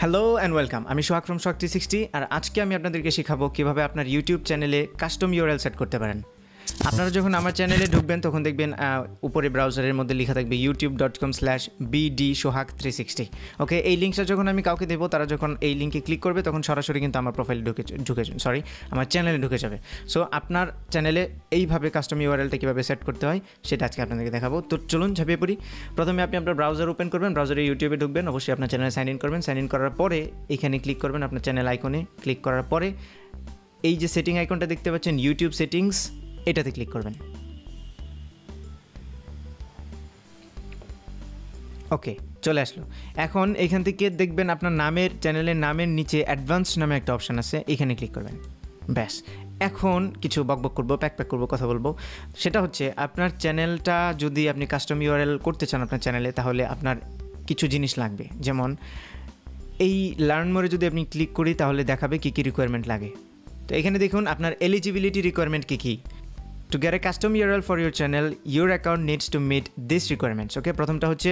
Hello and welcome. আমি সোহাগ from সোহাগ 360 আর আজকে আমি আপনাদেরকে শেখাবো কীভাবে আপনার ইউটিউব চ্যানেলে কাস্টম ইউআরএল সেট করতে পারেন। আপনারা যখন আমার চ্যানেলে ঢুকবেন তখন দেখবেন উপরে ব্রাউজারের মধ্যে লেখা থাকবে youtube.com/bdsohag360। ওকে, এই লিঙ্কটা যখন আমি কাউকে দেবো তারা যখন এই লিঙ্কে ক্লিক করবে তখন সরাসরি কিন্তু আমার প্রোফাইলে আমার চ্যানেলে ঢুকে যাবে। সো আপনার চ্যানেলে এইভাবে কাস্টম ইউআরএলটা কীভাবে সেট করতে হয় সেটা আজকে আপনাদেরকে দেখাবো। তো চলুন ঝাঁপিয়ে পড়ি। প্রথমে আপনি আপনার ব্রাউজার ওপেন করবেন, ব্রাউজারে ইউটিউবে ঢুকবেন, অবশ্যই আপনার চ্যানেলে সাইন ইন করবেন। সাইন ইন করার পরে এখানে ক্লিক করবেন, আপনার চ্যানেল আইকনে ক্লিক করার পরে এই যে সেটিং আইকনটা দেখতে পাচ্ছেন ইউটিউব সেটিংস, এটাতে ক্লিক করবেন। ওকে, চলে আসলো। এখন এখান থেকে দেখবেন আপনার নামের চ্যানেলের নামের নিচে অ্যাডভান্স নামে একটা অপশান আছে, এখানে ক্লিক করবেন। ব্যাস, এখন কিছু বকবক করবো, প্যাক করবো, কথা বলবো। সেটা হচ্ছে আপনার চ্যানেলটা যদি আপনি কাস্টম ইউআরএল করতে চান আপনার চ্যানেলে, তাহলে আপনার কিছু জিনিস লাগবে। যেমন এই লার্ন মোরে যদি আপনি ক্লিক করি তাহলে দেখাবে কী কী রিকোয়ারমেন্ট লাগে। তো এখানে দেখুন আপনার এলিজিবিলিটি রিকোয়ারমেন্ট কী কী। To get a custom URL for your channel, your account needs to meet these requirements. Okay, প্রথমটা হচ্ছে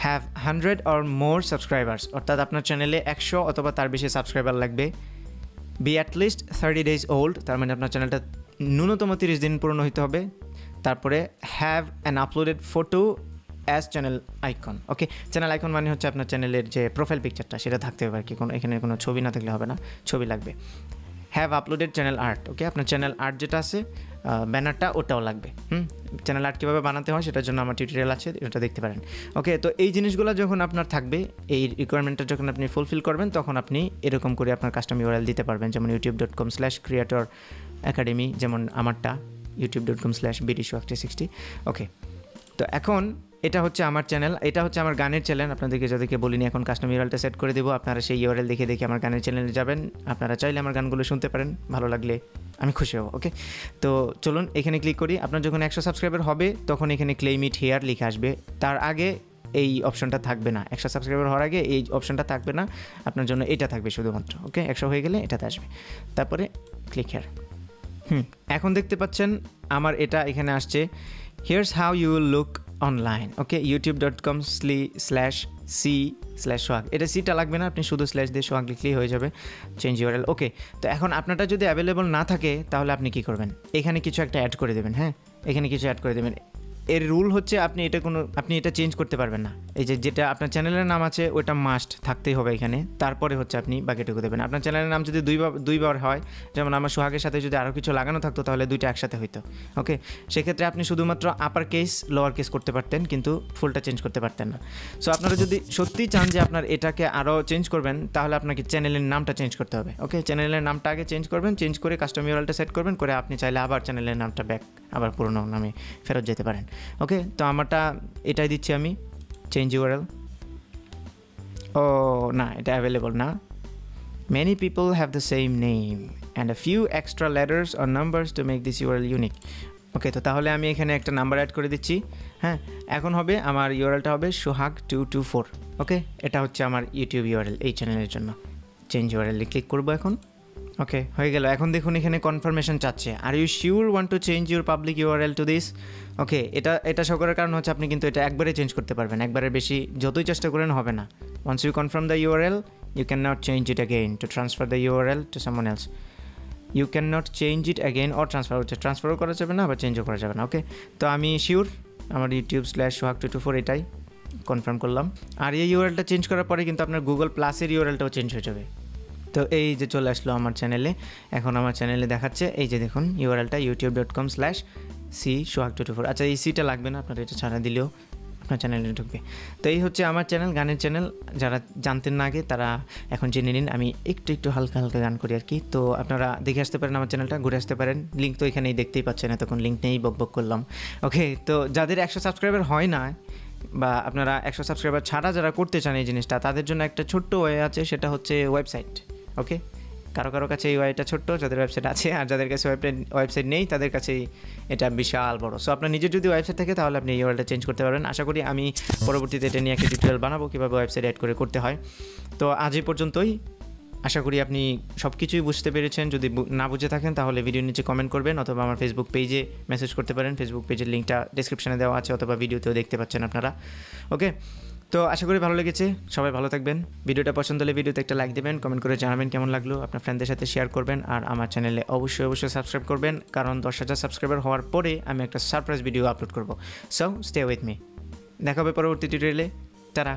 have 100 or more subscribers, অর্থাৎ আপনার চ্যানেলে 100 অথবা তার বেশি সাবস্ক্রাইবার লাগবে। Be at least 30 days old, তার মানে আপনার চ্যানেলটা ন্যূনতম 30 দিন পুরনো হতে হবে। তারপরে have an uploaded photo as channel icon. Okay, channel icon মানে হচ্ছে আপনার চ্যানেলের যে প্রোফাইল পিকচারটা সেটা থাকতে হবে আর কি, এখানে কোনো ছবি না থাকলে হবে না, ছবি লাগবে। হ্যাভ আপলোডেড চ্যানেল আর্ট, ওকে, আপনার চ্যানেল আর্ট যেটা আছে ব্যানারটা ওটাও লাগবে। চ্যানেল আর্ট কীভাবে বানাতে হয় সেটার জন্য আমার টিউটোরিয়াল আছে, এটা দেখতে পারেন। ওকে, তো এই জিনিসগুলো যখন আপনার থাকবে, এই রিকোয়ারমেন্টটা যখন আপনি ফুলফিল করবেন তখন আপনি এরকম করে আপনার কাস্টম ইউআরএল দিতে পারবেন। যেমন youtube.com/creator academy, যেমন আমারটা youtube.com/bdsohag360। ওকে, তো এখন এটা হচ্ছে আমার চ্যানেল, এটা হচ্ছে আমার গানের চ্যানেল। আপনাদেরকে যাদেরকে বলিনি এখন কাস্টম ইউআরএলটা সেট করে দেবো, আপনারা সেই ইউআরএল দেখে আমার গানের চ্যানেলে যাবেন। আপনারা চাইলে আমার গানগুলো শুনতে পারেন, ভালো লাগলে আমি খুশি হব। ওকে, তো চলুন এখানে ক্লিক করি। আপনার যখন 100 সাবস্ক্রাইবার হবে তখন এখানে ক্লেম ইট হিয়ার লিখে আসবে। তার আগে এই অপশনটা থাকবে না, 100 সাবস্ক্রাইবার হওয়ার আগে এই অপশনটা থাকবে না, আপনার জন্য এটা থাকবে শুধুমাত্র। ওকে, 100 হয়ে গেলে এটাতে আসবে, তারপরে ক্লিক হিয়ার। এখন দেখতে পাচ্ছেন আমার এটা এখানে আসছে, here's how you will look online. Okay, youtube.com/c/sohag, এটা সিটা লাগবে না, আপনি শুধু স্ল্যাশ দিয়ে সোহাগ লিখলেই হয়ে যাবে, চেঞ্জ ইউআরএল। ওকে, তো এখন আপনারটা যদি অ্যাভেলেবল না থাকে তাহলে আপনি কি করবেন, এখানে কিছু একটা অ্যাড করে দেবেন। হ্যাঁ, এখানে কিছু অ্যাড করে দেবেন। এর রুল হচ্ছে আপনি এটা চেঞ্জ করতে পারবেন না। এই যেটা আপনার চ্যানেলের নাম আছে ওটা মাস্ট থাকতেই হবে এখানে, তারপরে হচ্ছে আপনি বাকিটুকু দেবেন। আপনার চ্যানেলের নাম যদি দুইবার হয়, যেমন আমার সোহাগের সাথে যদি আরও কিছু লাগানো থাকতো তাহলে দুইটা একসাথে হইতো। ওকে, সেক্ষেত্রে আপনি শুধুমাত্র আপার কেস লোয়ার কেস করতে পারতেন, কিন্তু ফুলটা চেঞ্জ করতে পারতেন না। সো আপনারা যদি সত্যিই চান যে আপনার এটাকে আরও চেঞ্জ করবেন তাহলে আপনাকে চ্যানেলের নামটা চেঞ্জ করতে হবে। ওকে, চ্যানেলের নামটা আগে চেঞ্জ করবেন, চেঞ্জ করে কাস্টম ইউআরএলটা সেট করবেন, করে আপনি চাইলে আবার চ্যানেলের নামটা আবার পুরনো নামে ফেরত যেতে পারেন। ওকে, তো আমারটা এটাই দিচ্ছি আমি, চেঞ্জ ইউআরএল। ও না, এটা অ্যাভেলেবল না। Many people have the same name and a few extra letters or numbers to make this URL unique. ওকে, তো তাহলে আমি এখানে একটা নাম্বার অ্যাড করে দিচ্ছি। হ্যাঁ, এখন হবে আমার ইউআরএলটা হবে sohag224। ওকে, এটা হচ্ছে আমার ইউটিউব ইউআরএল এই চ্যানেলের জন্য। চেঞ্জ ইউআরএলে ক্লিক করবো এখন। ওকে, হয়ে গেল। এখন দেখুন এখানে কনফার্মেশন চাচ্ছে, are you sure want to change your public URL to this. Okay, এটা শো করার কারণ হচ্ছে আপনি কিন্তু এটা একবারে চেঞ্জ করতে পারবেন, একবারের বেশি যতই চেষ্টা করেন হবে না। Once you confirm the URL you cannot change it again to transfer the URL to someone else. You cannot change it again or ট্রান্সফারও করা যাবে না, আবার চেঞ্জও করা যাবে না। ওকে, তো আমি শিওর আমার youtube/sohag224 এটাই কনফার্ম করলাম। আর এই ইউআরএলটা চেঞ্জ করার পরে কিন্তু আপনার গুগল প্লাসের ইউআরএলটাও চেঞ্জ হয়ে যাবে। তো এই যে চলে আসলো আমার চ্যানেলে, এখন আমার চ্যানেলে দেখাচ্ছে এই যে দেখুন ইউআরএলটা youtube.com/c/sohag224। আচ্ছা, এই সিটা লাগবে না, আপনার এটা ছাড়া দিলেও আপনার চ্যানেলে ঢুকবে। তো এই হচ্ছে আমার চ্যানেল, গানের চ্যানেল। যারা জানতেন না আগে তারা এখন জেনে নিন, আমি একটু হালকা গান করি আর কি। তো আপনারা দেখে আসতে পারেন আমার চ্যানেলটা, ঘুরে আসতে পারেন। লিঙ্ক তো এখানেই দেখতেই পাচ্ছেন, এতক্ষণ লিঙ্ক নেই, বক করলাম। ওকে, তো যাদের 100 সাবস্ক্রাইবার হয় না, বা আপনারা 100 সাবস্ক্রাইবার ছাড়া যারা করতে চান এই জিনিসটা, তাদের জন্য একটা ছোট্ট ওয়ে আছে, সেটা হচ্ছে ওয়েবসাইট। ওকে, কারো কাছে এই ওয়েটা ছোট্ট, যাদের ওয়েবসাইট আছে, আর যাদের কাছে ওয়েবসাইট নেই তাদের কাছেই এটা বিশাল বড়। সো আপনার নিজের যদি ওয়েবসাইট থাকে তাহলে আপনি এই ইউআরএলটা চেঞ্জ করতে পারবেন। আশা করি আমি পরবর্তীতে এটা নিয়ে একটা টিউটোরিয়াল বানাবো কীভাবে ওয়েবসাইট অ্যাড করতে হয়। তো আজ এই পর্যন্তই, আশা করি আপনি সব কিছুই বুঝতে পেরেছেন। যদি না বুঝে থাকেন তাহলে ভিডিওর নিচে কমেন্ট করবেন, অথবা আমার ফেসবুক পেজে মেসেজ করতে পারেন। ফেসবুক পেজের লিঙ্কটা ডেসক্রিপশনে দেওয়া আছে, অথবা ভিডিওতেও দেখতে পাচ্ছেন আপনারা। ওকে, তো আশা করি ভালো লেগেছে, সবাই ভালো থাকবেন। ভিডিওটা পছন্দ হলে ভিডিওতে একটা লাইক দেবেন, কমেন্ট করে জানাবেন কেমন লাগলো, আপনার ফ্রেন্ডদের সাথে শেয়ার করবেন, আর আমার চ্যানেলে অবশ্যই সাবস্ক্রাইব করবেন, কারণ 10,000 সাবস্ক্রাইবার হওয়ার পরে আমি একটা সারপ্রাইজ ভিডিও আপলোড করব। সো স্টে উইথ মি, দেখা হবে পরবর্তী টিউটোরিয়ালে। টাটা।